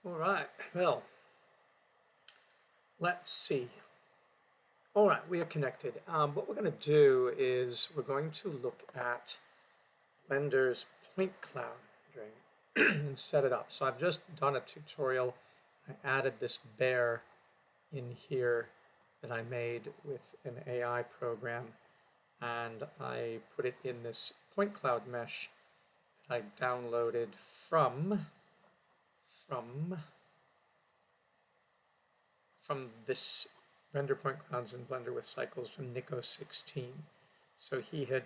All right, well, let's see. All right, we are connected. What we're going to do is we're going to look at Blender's point cloud rendering and set it up. So I've just done a tutorial. I added this bear in here that I made with an AI program, and I put it in this point cloud mesh that I downloaded from this render point clouds in Blender with cycles from Nico16. So he had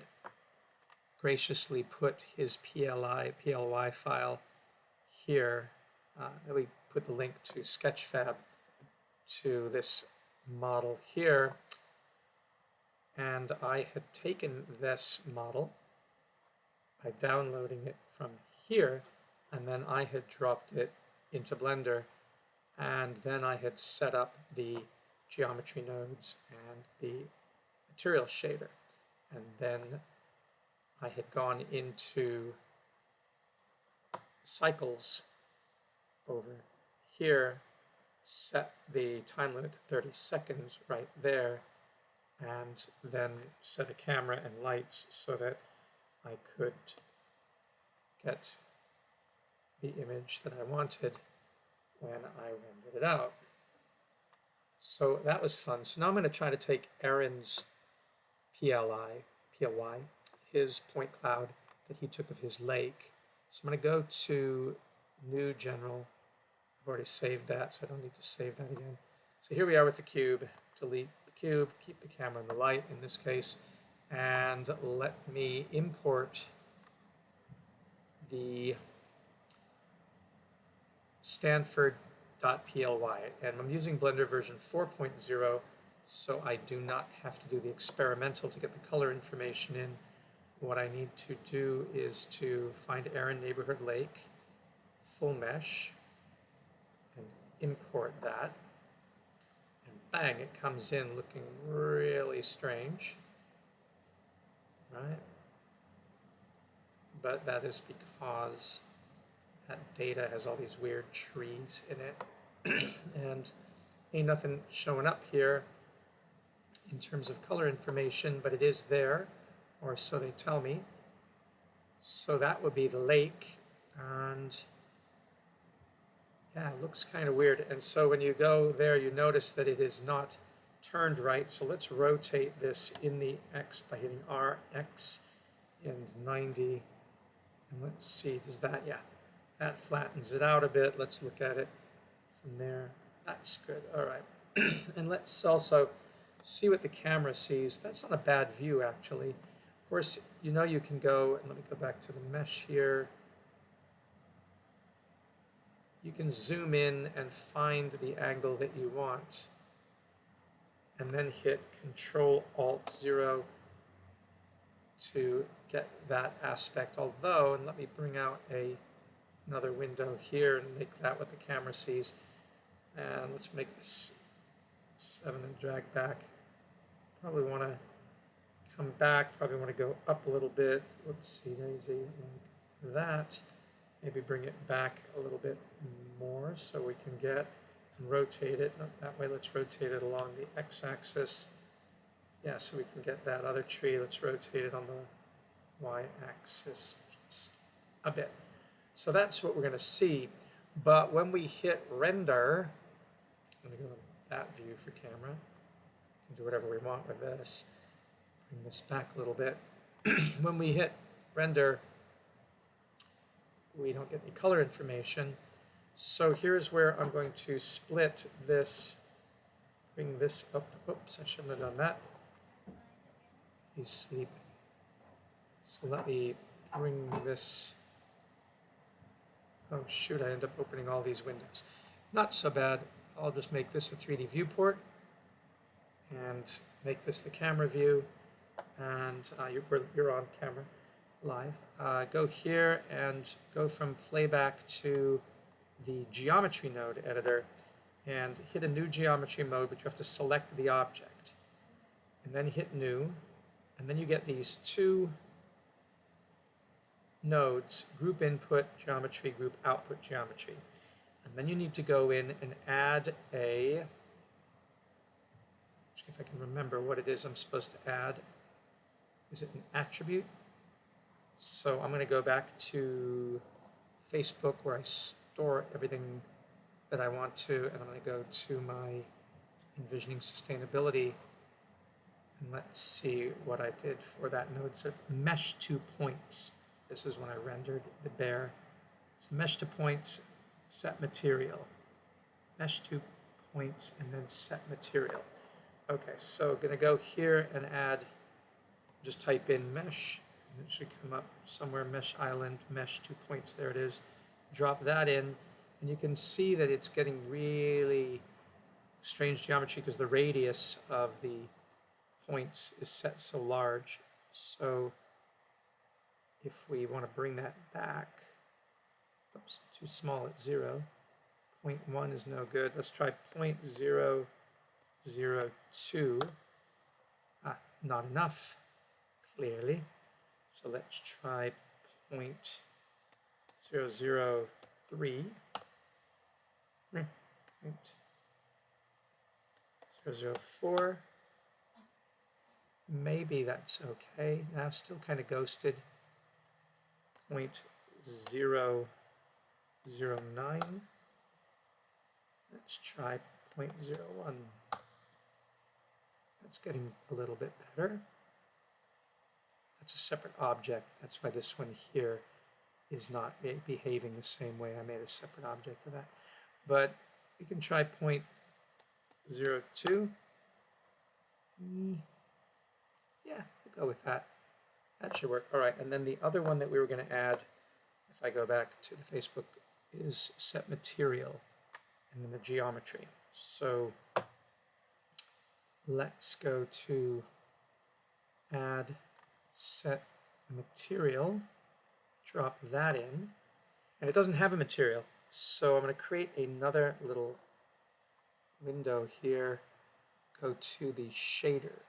graciously put his PLY file here. We put the link to Sketchfab to this model here. And I had taken this model by downloading it from here, and then I had dropped it into Blender, and then I had set up the geometry nodes and the material shader. And then I had gone into cycles over here, set the time limit to 30 seconds right there, and then set a camera and lights so that I could get the image that I wanted when I rendered it out. So that was fun. So now I'm going to try to take Aaron's PLY, his point cloud that he took of his lake. So I'm going to go to New General. I've already saved that, so I don't need to save that again. So here we are with the cube. Delete the cube, keep the camera and the light in this case, and let me import the Stanford.ply, and I'm using Blender version 4.0, so I do not have to do the experimental to get the color information in. What I need to do is to find Aaron Neighborhood Lake, full mesh, and import that. And bang, it comes in looking really strange, right? But that is because that data has all these weird trees in it. And ain't nothing showing up here in terms of color information, but it is there, or so they tell me. So that would be the lake, and yeah, it looks kind of weird. And so when you go there, you notice that it is not turned right. So let's rotate this in the X by hitting RX and 90. And let's see, does that, yeah, that flattens it out a bit. Let's look at it from there. That's good, all right. And let's also see what the camera sees. That's not a bad view, actually. Of course, you know you can go, and let me go back to the mesh here. You can zoom in and find the angle that you want, and then hit Control-Alt-0 to get that aspect. Although, and let me bring out another window here and make that what the camera sees. And let's make this 7 and drag back. Probably want to come back, probably want to go up a little bit. Whoopsie daisy, like that. Maybe bring it back a little bit more so we can get and rotate it. Not that way, let's rotate it along the x-axis. Yeah, so we can get that other tree. Let's rotate it on the y-axis just a bit. So that's what we're going to see. But when we hit render, I'm going to go to that view for camera. We can do whatever we want with this. Bring this back a little bit. When we hit render, we don't get any color information. So here's where I'm going to split this, bring this up. Oops, I shouldn't have done that. He's sleeping. So let me bring this. Oh shoot, I end up opening all these windows. Not so bad. I'll just make this a 3D viewport and make this the camera view. And you're on camera live. Go here and go from playback to the geometry node editor and hit a new geometry mode, but you have to select the object. And then hit new, and then you get these two nodes, group input geometry, group output geometry. And then you need to go in and add a, see if I can remember what it is I'm supposed to add. Is it an attribute? So I'm going to go back to Facebook where I store everything that I want to, and I'm going to go to my Envisioning Sustainability, and let's see what I did for that node. It said mesh to points. This is when I rendered the bear. So mesh to points, set material. Mesh to points and then set material. Okay, so I'm going to go here and add, just type in mesh, and it should come up somewhere, mesh island, mesh 2 points, there it is. Drop that in, and you can see that it's getting really strange geometry because the radius of the points is set so large. So if we want to bring that back, oops, too small at 0. 0.1 is no good. Let's try 0.002. Not enough, clearly. So let's try 0.003. 0.004. Maybe that's okay. Now still kind of ghosted. 0.009. Let's try 0.01. That's getting a little bit better. That's a separate object. That's why this one here is not behaving the same way. I made a separate object of that. But we can try 0.02. Yeah, we'll go with that. That should work. All right, and then the other one that we were going to add, if I go back to the Facebook, is set material and then the geometry. So let's go to add set material, drop that in, and it doesn't have a material. So I'm going to create another little window here, go to the shader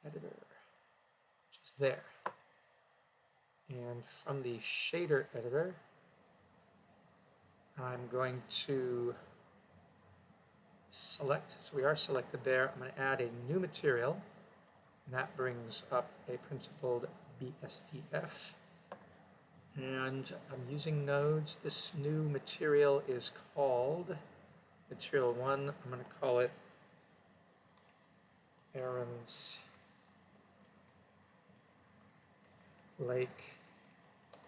editor, which is there. And from the shader editor, I'm going to select, so we are selected there. I'm going to add a new material, and that brings up a principled BSDF. And I'm using nodes. This new material is called Material 1. I'm going to call it Aaron's Lake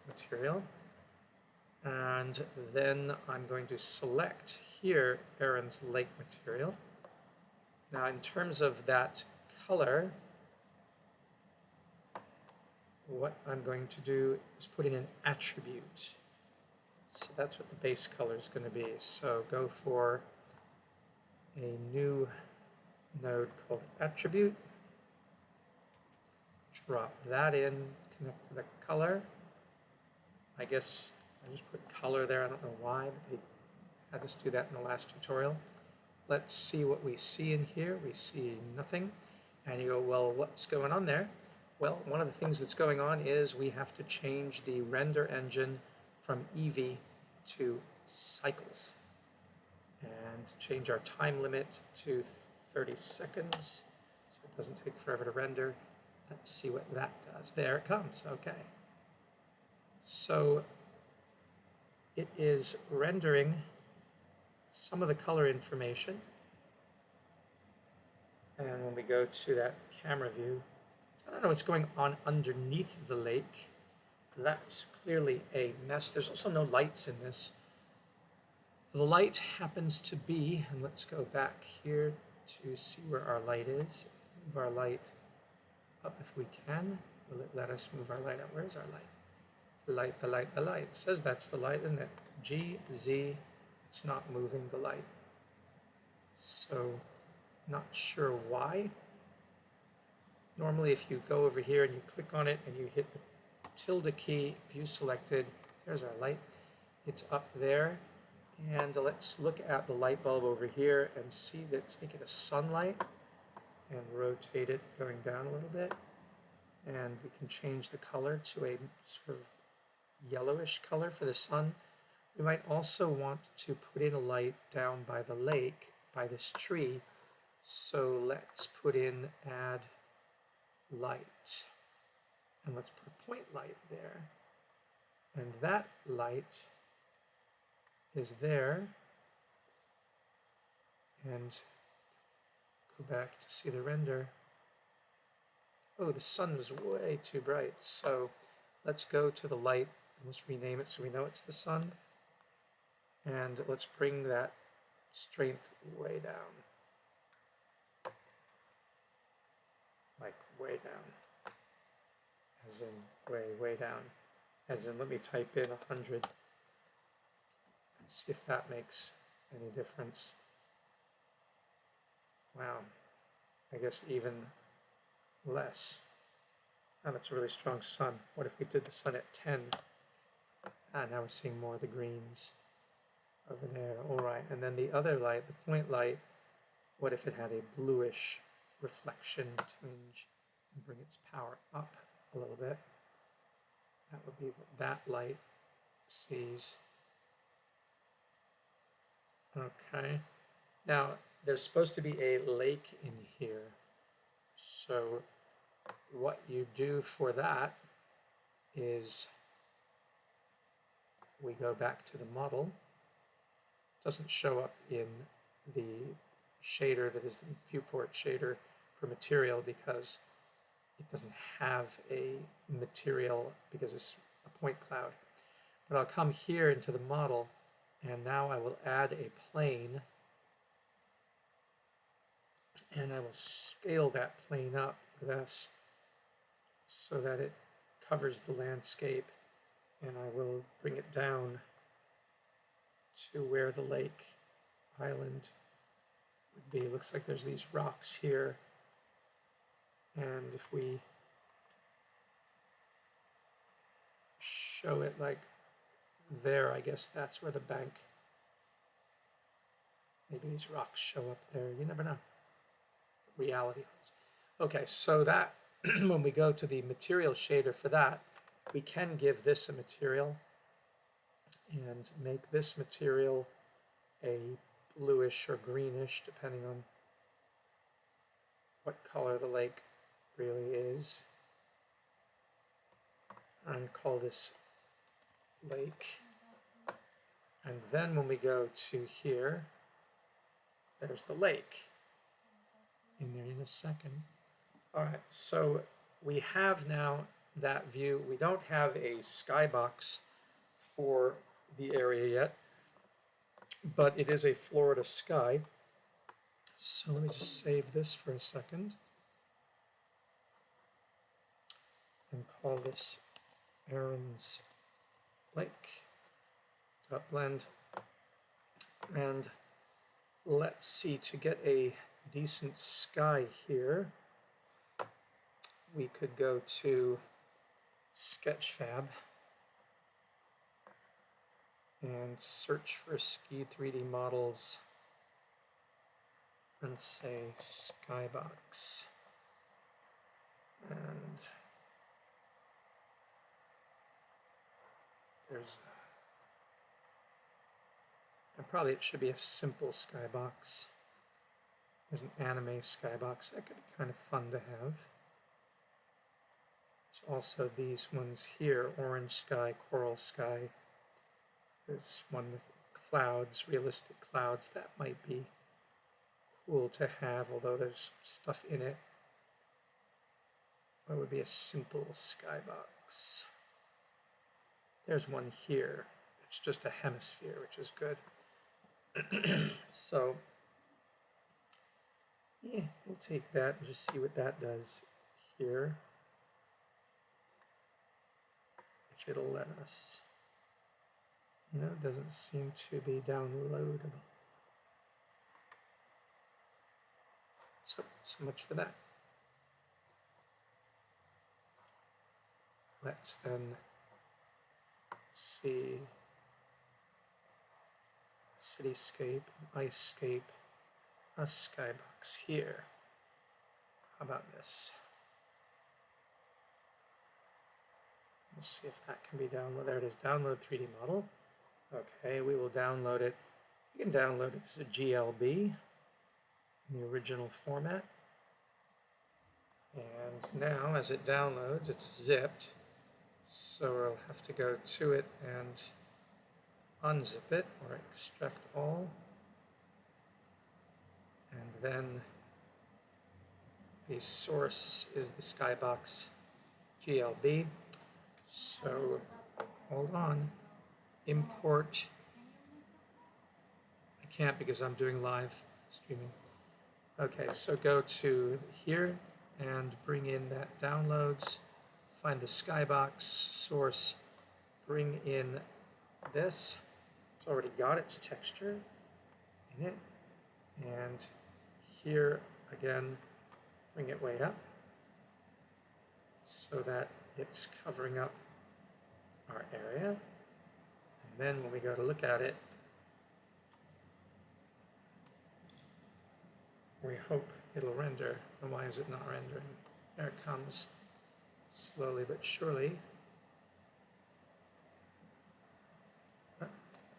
material. And then I'm going to select here Aaron's Lake material. Now in terms of that color, what I'm going to do is put in an attribute. So that's what the base color is going to be. So go for a new node called attribute. Drop that in, connect to the color. I guess I just put color there. I don't know why, but they had us do that in the last tutorial. Let's see what we see in here. We see nothing. And you go, well, what's going on there? Well, one of the things that's going on is we have to change the render engine from Eevee to cycles and change our time limit to 30 seconds so it doesn't take forever to render. Let's see what that does. There it comes. Okay. So it is rendering some of the color information. And when we go to that camera view, I don't know what's going on underneath the lake. That's clearly a mess. There's also no lights in this. The light happens to be, and let's go back here to see where our light is. Move our light up if we can. Will it let us move our light up? Where's our light? The light, the light, the light. It says that's the light, isn't it? G, Z, it's not moving the light. So, not sure why. Normally, if you go over here and you click on it and you hit the tilde key, view selected, there's our light. It's up there. And let's look at the light bulb over here and see that, let's make it a sunlight and rotate it going down a little bit. And we can change the color to a sort of yellowish color for the sun. We might also want to put in a light down by the lake, by this tree. So let's put in add light. And let's put a point light there. And that light is there. And go back to see the render. Oh, the sun is way too bright. So let's go to the light and let's rename it so we know it's the sun. And let's bring that strength way down. Like way down. As in way down. As in, let me type in 100 and see if that makes any difference. Wow, I guess even less. Oh, that's a really strong sun. What if we did the sun at 10? Ah, now we're seeing more of the greens over there. All right, and then the other light, the point light, what if it had a bluish reflection tinge and bring its power up a little bit? That would be what that light sees. Okay, now there's supposed to be a lake in here. So what you do for that is we go back to the model. It doesn't show up in the shader that is the viewport shader for material because it doesn't have a material because it's a point cloud. But I'll come here into the model and now I will add a plane and I will scale that plane up with S so that it covers the landscape, and I will bring it down to where the lake island would be. Looks like there's these rocks here, and if we show it like there, I guess that's where the bank, maybe these rocks show up there, you never know. Reality. Okay, so that when we go to the material shader for that, we can give this a material and make this material a bluish or greenish, depending on what color the lake really is, and call this lake. And then when we go to here, there's the lake in there in a second. All right, so we have now that view. We don't have a skybox for the area yet, but it is a Florida sky. So let me just save this for a second and call this Aaron's Lake.blend. And let's see, to get a decent sky here, we could go to Sketchfab and search for ski 3D models and say skybox. And probably it should be a simple skybox. There's an anime skybox. That could be kind of fun to have. There's also these ones here, orange sky, coral sky. There's one with clouds, realistic clouds. That might be cool to have, although there's stuff in it. What would be a simple skybox? There's one here. It's just a hemisphere, which is good. So, yeah, we'll take that and just see what that does here. If it'll let us. No, it doesn't seem to be downloadable. So much for that. Let's then see cityscape, icescape, a skybox here. How about this? We'll see if that can be downloaded. There it is, download 3D model. Okay, we will download it. You can download it as a GLB in the original format. And now, as it downloads, it's zipped. So we'll have to go to it and unzip it, or extract all. And then the source is the Skybox GLB. So hold on, import. I can't because I'm doing live streaming. Okay, so go to here and bring in that downloads, find the Skybox source, bring in this. It's already got its texture in it. And here again, bring it way up so that it's covering up our area. And then when we go to look at it, we hope it'll render. And why is it not rendering? There it comes, slowly but surely. But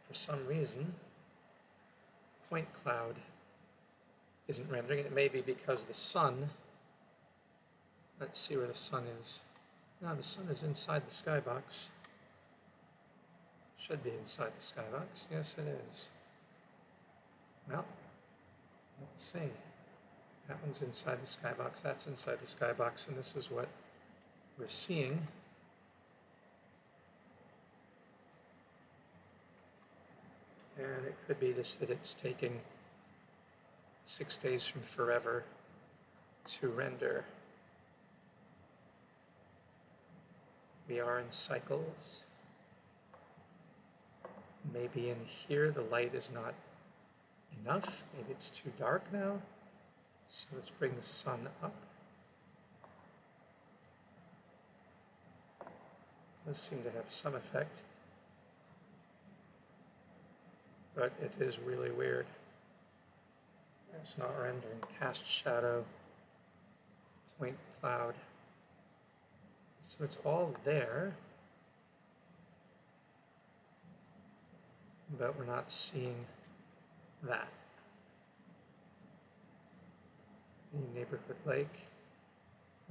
for some reason, point cloud isn't rendering. It may be because the sun, let's see where the sun is. No, the sun is inside the Skybox. Should be inside the Skybox. Yes, it is. Well, let's see. That one's inside the Skybox, that's inside the Skybox, and this is what we're seeing. And it could be just that it's taking 6 days from forever to render. We are in cycles. Maybe in here the light is not enough. Maybe it's too dark now. So let's bring the sun up. Does seem to have some effect, but it is really weird. It's not rendering. Cast shadow, point cloud. So it's all there, but we're not seeing that. The neighborhood lake,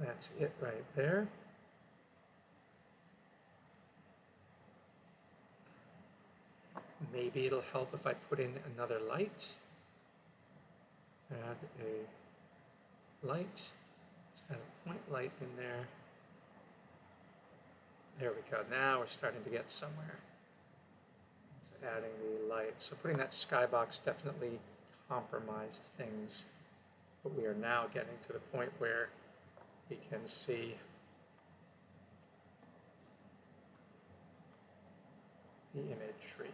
that's it right there. Maybe it'll help if I put in another light. Add a light. Let's add a point light in there. There we go. Now we're starting to get somewhere. It's adding the light. So putting that Skybox definitely compromised things. But we are now getting to the point where we can see the imagery.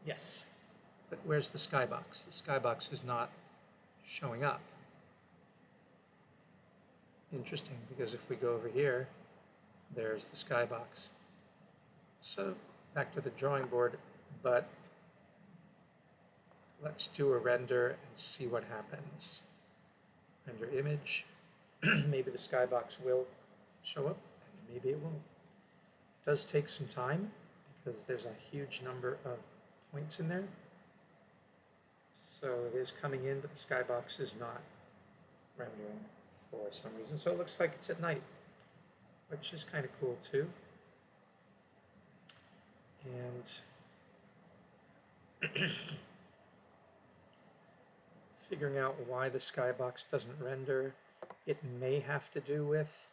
Yes, but where's the Skybox? The Skybox is not showing up. Interesting, because if we go over here, there's the Skybox. So back to the drawing board, but let's do a render and see what happens. Render image. Maybe the Skybox will show up, and maybe it won't. It does take some time because there's a huge number of points in there. So it is coming in, but the Skybox is not rendering for some reason. So it looks like it's at night, which is kind of cool too. And figuring out why the Skybox doesn't render, it may have to do with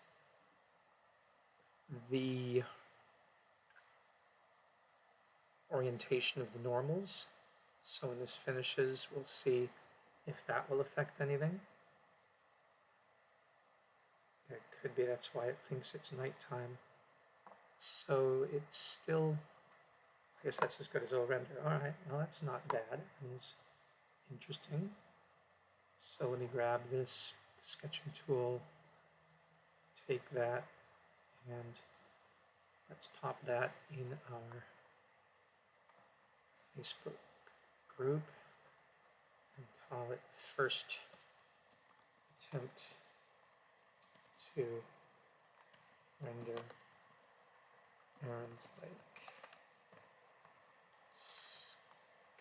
the orientation of the normals. So when this finishes, we'll see if that will affect anything. It could be that's why it thinks it's nighttime. So it's still, I guess that's as good as it'll render. All right, well that's not bad. I mean, it's interesting. So let me grab this sketching tool, take that, and let's pop that in our Facebook group and call it first attempt to render Aaron's Lake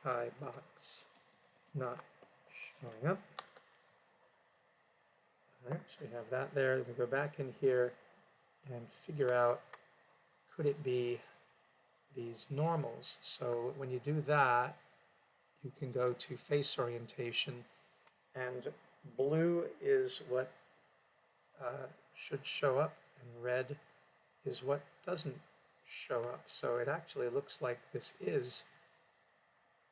skybox not showing up. All right, so we have that there. We go back in here and figure out, could it be these normals? So when you do that, you can go to face orientation, and blue is what should show up, and red is what doesn't show up. So it actually looks like this is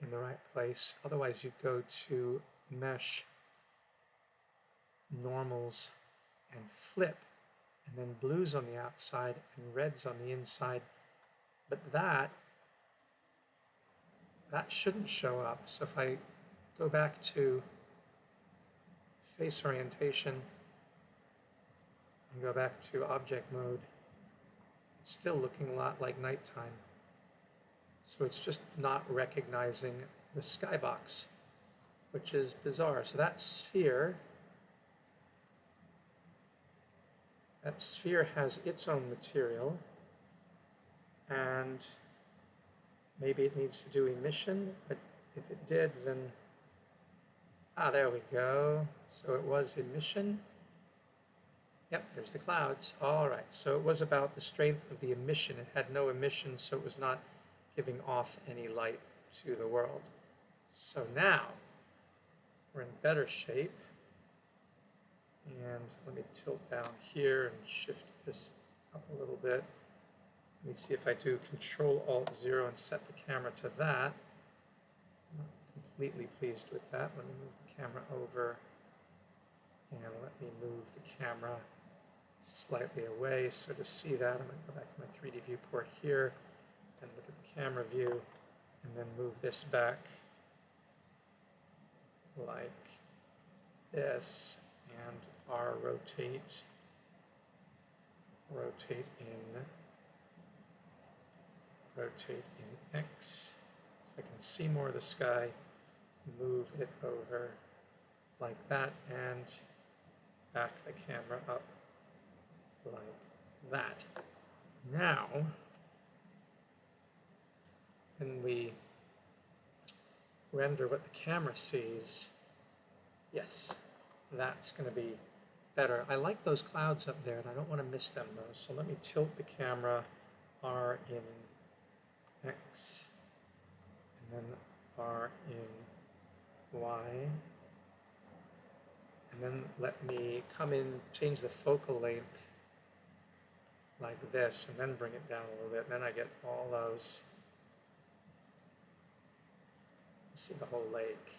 in the right place. Otherwise, you'd go to mesh, normals, and flip, and then blue's on the outside and red's on the inside. But that shouldn't show up. So if I go back to face orientation and go back to object mode, it's still looking a lot like nighttime. So it's just not recognizing the skybox, which is bizarre. So that sphere has its own material, and maybe it needs to do emission, but if it did, then, there we go. So it was emission. Yep, there's the clouds. All right, so it was about the strength of the emission. It had no emission, so it was not giving off any light to the world. So now we're in better shape. And let me tilt down here and shift this up a little bit. Let me see if I do Control-Alt-0 and set the camera to that. I'm not completely pleased with that. Let me move the camera over, and let me move the camera slightly away. So to see that, I'm going to go back to my 3D viewport here and look at the camera view, and then move this back like this, and R rotate in X, so I can see more of the sky, move it over like that, and back the camera up like that. Now, when we render what the camera sees, yes, that's going to be better. I like those clouds up there, and I don't want to miss them though. So let me tilt the camera R in X, and then R in Y, and then let me come in, change the focal length like this, and then bring it down a little bit. And then I get all those. See the whole lake.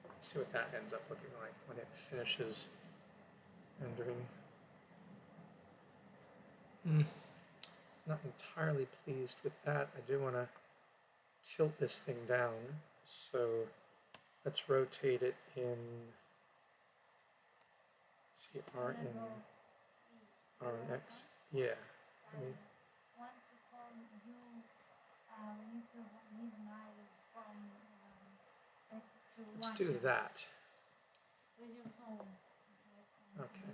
Let's see what that ends up looking like when it finishes rendering. Not entirely pleased with that. I do want to tilt this thing down. So let's rotate it in, see, R in X. Yeah. I mean, want to call you into midnight from to let's watch do it that. with your phone. Okay.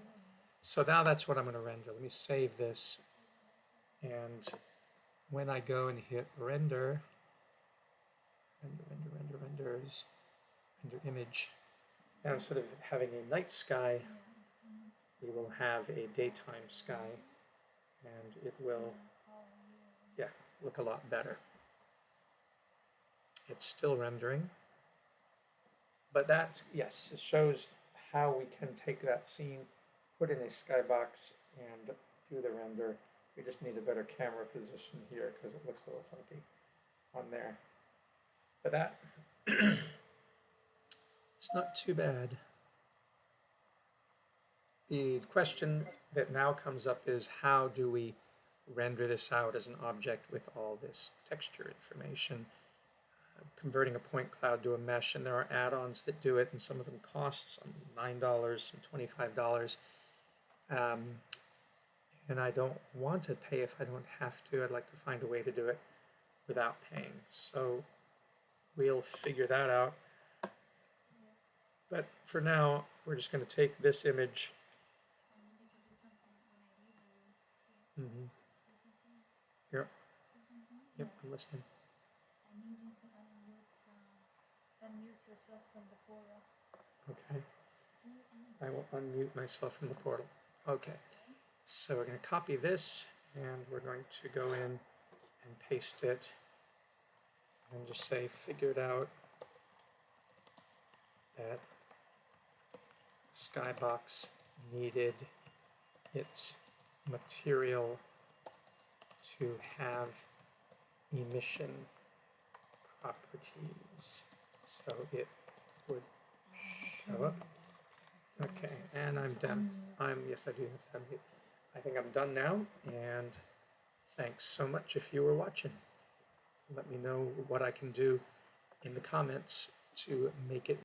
So now that's what I'm going to render. Let me save this. And when I go and hit render image, now instead of having a night sky, we will have a daytime sky, and it will, look a lot better. It's still rendering, but that's, yes, it shows how we can take that scene, put in a skybox, and do the render. We just need a better camera position here because it looks a little funky on there. But that, it's not too bad. The question that now comes up is, how do we render this out as an object with all this texture information? Converting a point cloud to a mesh, and there are add-ons that do it, and some of them cost some $9, some $25. And I don't want to pay if I don't have to. I'd like to find a way to do it without paying. So we'll figure that out. But for now, we're just going to take this image. Here. Yep, I'm listening. I need you to unmute yourself from the portal. Okay, See, I will unmute myself from the portal. Okay, so we're going to copy this, and we're going to go in and paste it, and just say, figured out that Skybox needed its material to have emission properties, so it would show up. Okay, and I'm done. Yes, I do have to unmute. I think I'm done now, and thanks so much if you were watching. Let me know what I can do in the comments to make it